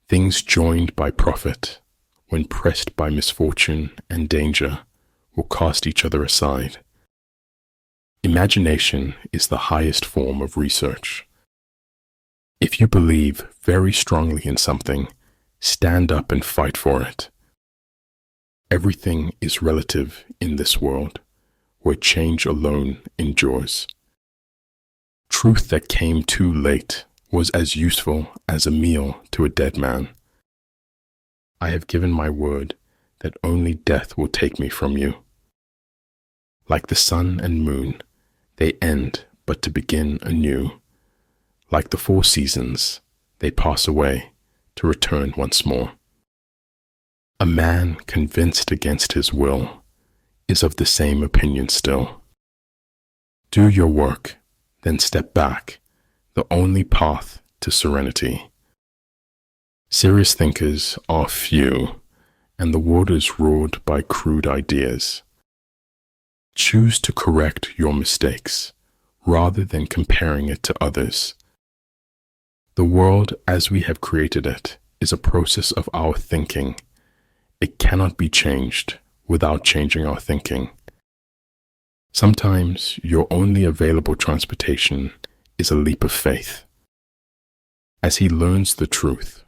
Things joined by profit, when pressed by misfortune and danger, will cast each other aside. Imagination is the highest form of research. If you believe very strongly in something, stand up and fight for it. Everything is relative in this world, where change alone endures. Truth that came too late was as useful as a meal to a dead man. I have given my word that only death will take me from you. Like the sun and moon, they end but to begin anew. Like the four seasons, they pass away to return once more. A man convinced against his will is of the same opinion still. Do your work, then step back, the only path to serenity. Serious thinkers are few, and the world is ruled by crude ideas. Choose to correct your mistakes, rather than comparing it to others. The world as we have created it is a process of our thinking. It cannot be changed without changing our thinking. Sometimes your only available transportation is a leap of faith. As he learns the truth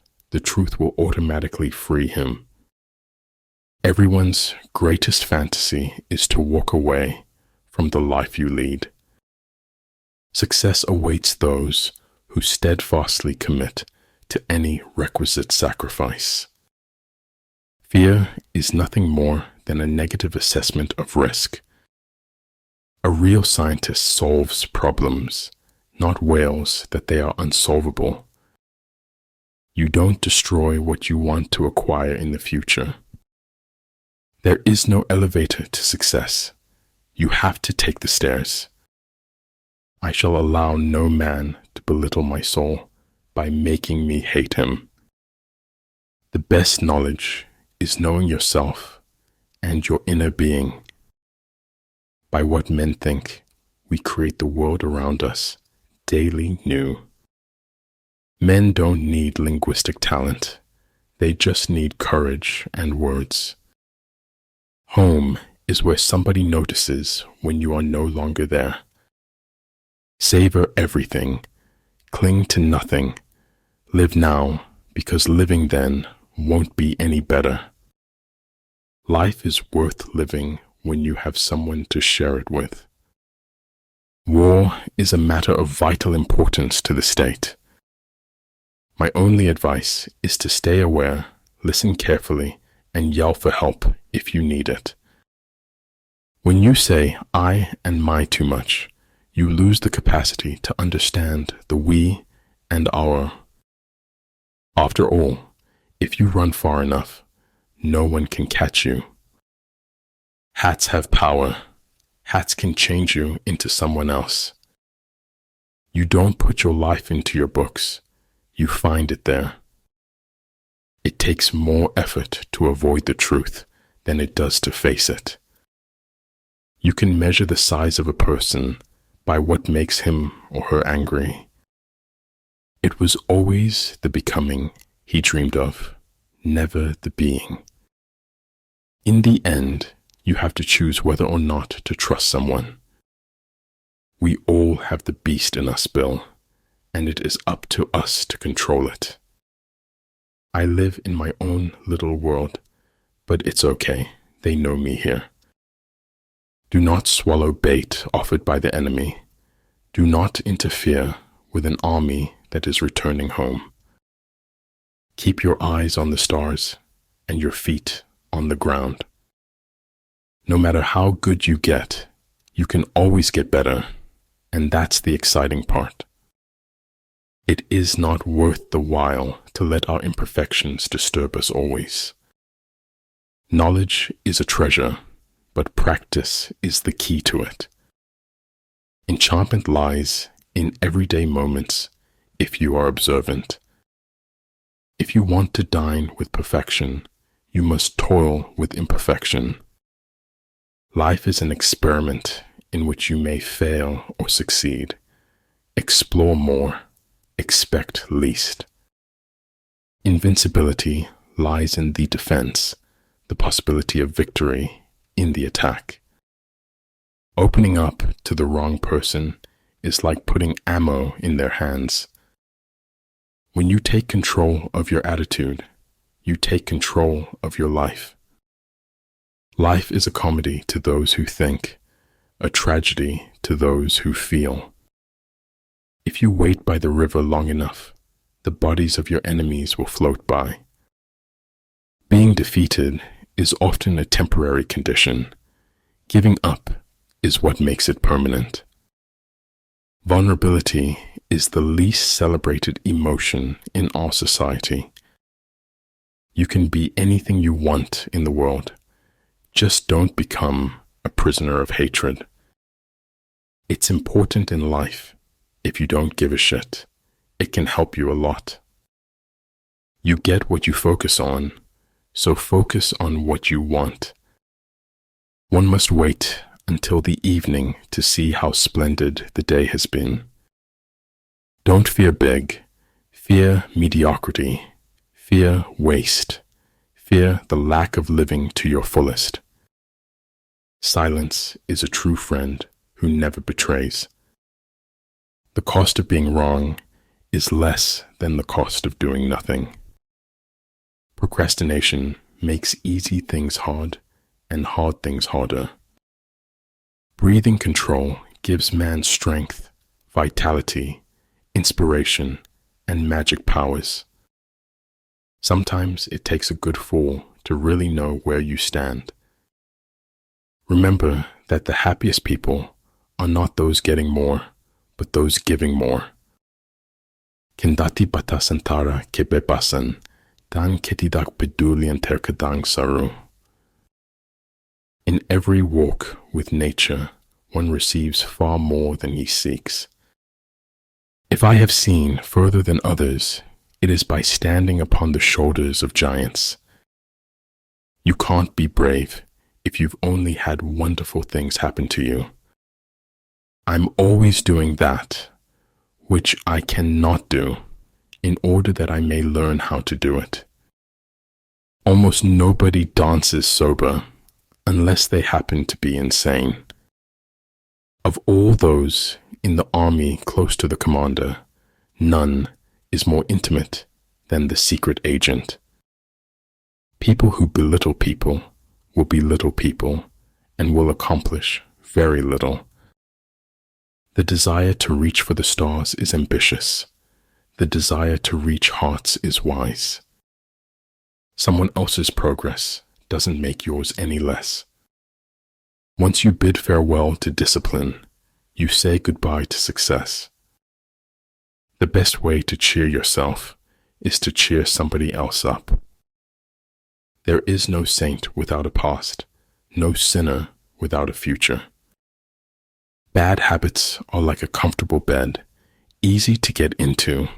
will automatically free him. Everyone's greatest fantasy is to walk away from the life you lead. Success awaits those who steadfastly commit to any requisite sacrifice. Fear is nothing more than a negative assessment of risk. A real scientist solves problems, not wails that they are unsolvable. You don't destroy what you want to acquire in the future. There is no elevator to success. You have to take the stairs. I shall allow no man to belittle my soul by making me hate him. The best knowledge is knowing yourself and your inner being. By what men think, we create the world around us daily new. Men don't need linguistic talent. They just need courage and words. Home is where somebody notices when you are no longer there. Savor everything. Cling to nothing. Live now, because living then won't be any better. Life is worth living when you have someone to share it with. War is a matter of vital importance to the state. My only advice is to stay aware, listen carefully, and yell for help if you need it. When you say I and my too much, you lose the capacity to understand the we and our. After all, if you run far enough, no one can catch you. Hats have power. Hats can change you into someone else. You don't put your life into your books. You find it there. It takes more effort to avoid the truth than it does to face it. You can measure the size of a person by what makes him or her angry. It was always the becoming he dreamed of, never the being. In the end, you have to choose whether or not to trust someone. We all have the beast in us, Bill, and it is up to us to control it. I live in my own little world, but it's okay. They know me here. Do not swallow bait offered by the enemy. Do not interfere with an army that is returning home. Keep your eyes on the stars and your feet on the ground. No matter how good you get, you can always get better, and that's the exciting part. It is not worth the while to let our imperfections disturb us always. Knowledge is a treasure, but practice is the key to it. Enchantment lies in everyday moments if you are observant. If you want to dine with perfection, you must toil with imperfection. Life is an experiment in which you may fail or succeed. Explore more. Expect least. Invincibility lies in the defense, the possibility of victory in the attack. Opening up to the wrong person is like putting ammo in their hands. When you take control of your attitude, you take control of your life. Life is a comedy to those who think, a tragedy to those who feel. If you wait by the river long enough, the bodies of your enemies will float by. Being defeated is often a temporary condition. Giving up is what makes it permanent. Vulnerability is the least celebrated emotion in our society. You can be anything you want in the world. Just don't become a prisoner of hatred. It's important in life. If you don't give a shit, it can help you a lot. You get what you focus on, so focus on what you want. One must wait until the evening to see how splendid the day has been. Don't fear big, fear mediocrity, fear waste, fear the lack of living to your fullest. Silence is a true friend who never betrays. The cost of being wrong is less than the cost of doing nothing. Procrastination makes easy things hard and hard things harder. Breathing control gives man strength, vitality, inspiration, and magic powers. Sometimes it takes a good fall to really know where you stand. Remember that the happiest people are not those getting more, but those giving more. Kendati batasantara kebebasan, dan ketidak pedulian terkadang saru. In every walk with nature, one receives far more than he seeks. If I have seen further than others, it is by standing upon the shoulders of giants. You can't be brave if you've only had wonderful things happen to you. I'm always doing that, which I cannot do, in order that I may learn how to do it. Almost nobody dances sober, unless they happen to be insane. Of all those in the army close to the commander, none is more intimate than the secret agent. People who belittle people will belittle people and will accomplish very little. The desire to reach for the stars is ambitious. The desire to reach hearts is wise. Someone else's progress doesn't make yours any less. Once you bid farewell to discipline, you say goodbye to success. The best way to cheer yourself is to cheer somebody else up. There is no saint without a past, no sinner without a future. Bad habits are like a comfortable bed, easy to get into,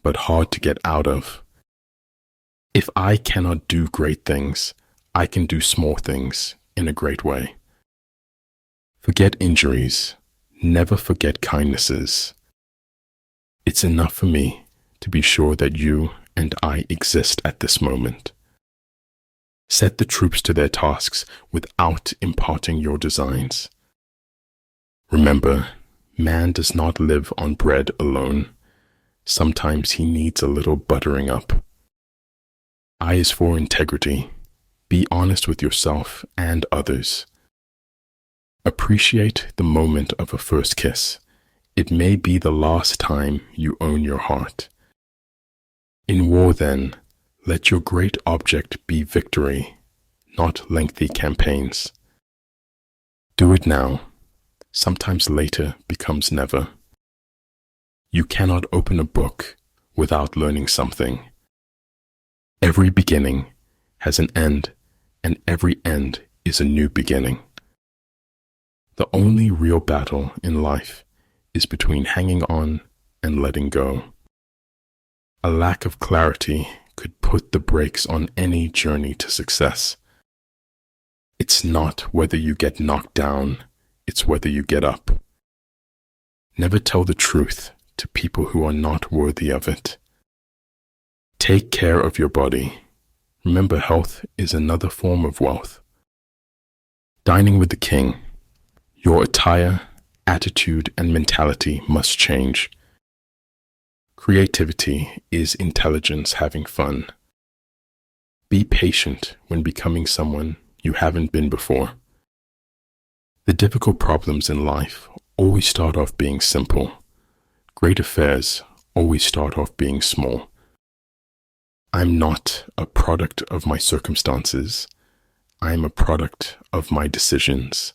but hard to get out of. If I cannot do great things, I can do small things in a great way. Forget injuries, never forget kindnesses. It's enough for me to be sure that you and I exist at this moment. Set the troops to their tasks without imparting your designs. Remember, man does not live on bread alone. Sometimes he needs a little buttering up. I is for integrity. Be honest with yourself and others. Appreciate the moment of a first kiss. It may be the last time you own your heart. In war, then, let your great object be victory, not lengthy campaigns. Do it now. Sometimes later becomes never. You cannot open a book without learning something. Every beginning has an end, and every end is a new beginning. The only real battle in life is between hanging on and letting go. A lack of clarity could put the brakes on any journey to success. It's not whether you get knocked down, it's whether you get up. Never tell the truth to people who are not worthy of it. Take care of your body. Remember, health is another form of wealth. Dining with the king. Your attire, attitude, and mentality must change. Creativity is intelligence having fun. Be patient when becoming someone you haven't been before. The difficult problems in life always start off being simple. Great affairs always start off being small. I'm not a product of my circumstances. I am a product of my decisions.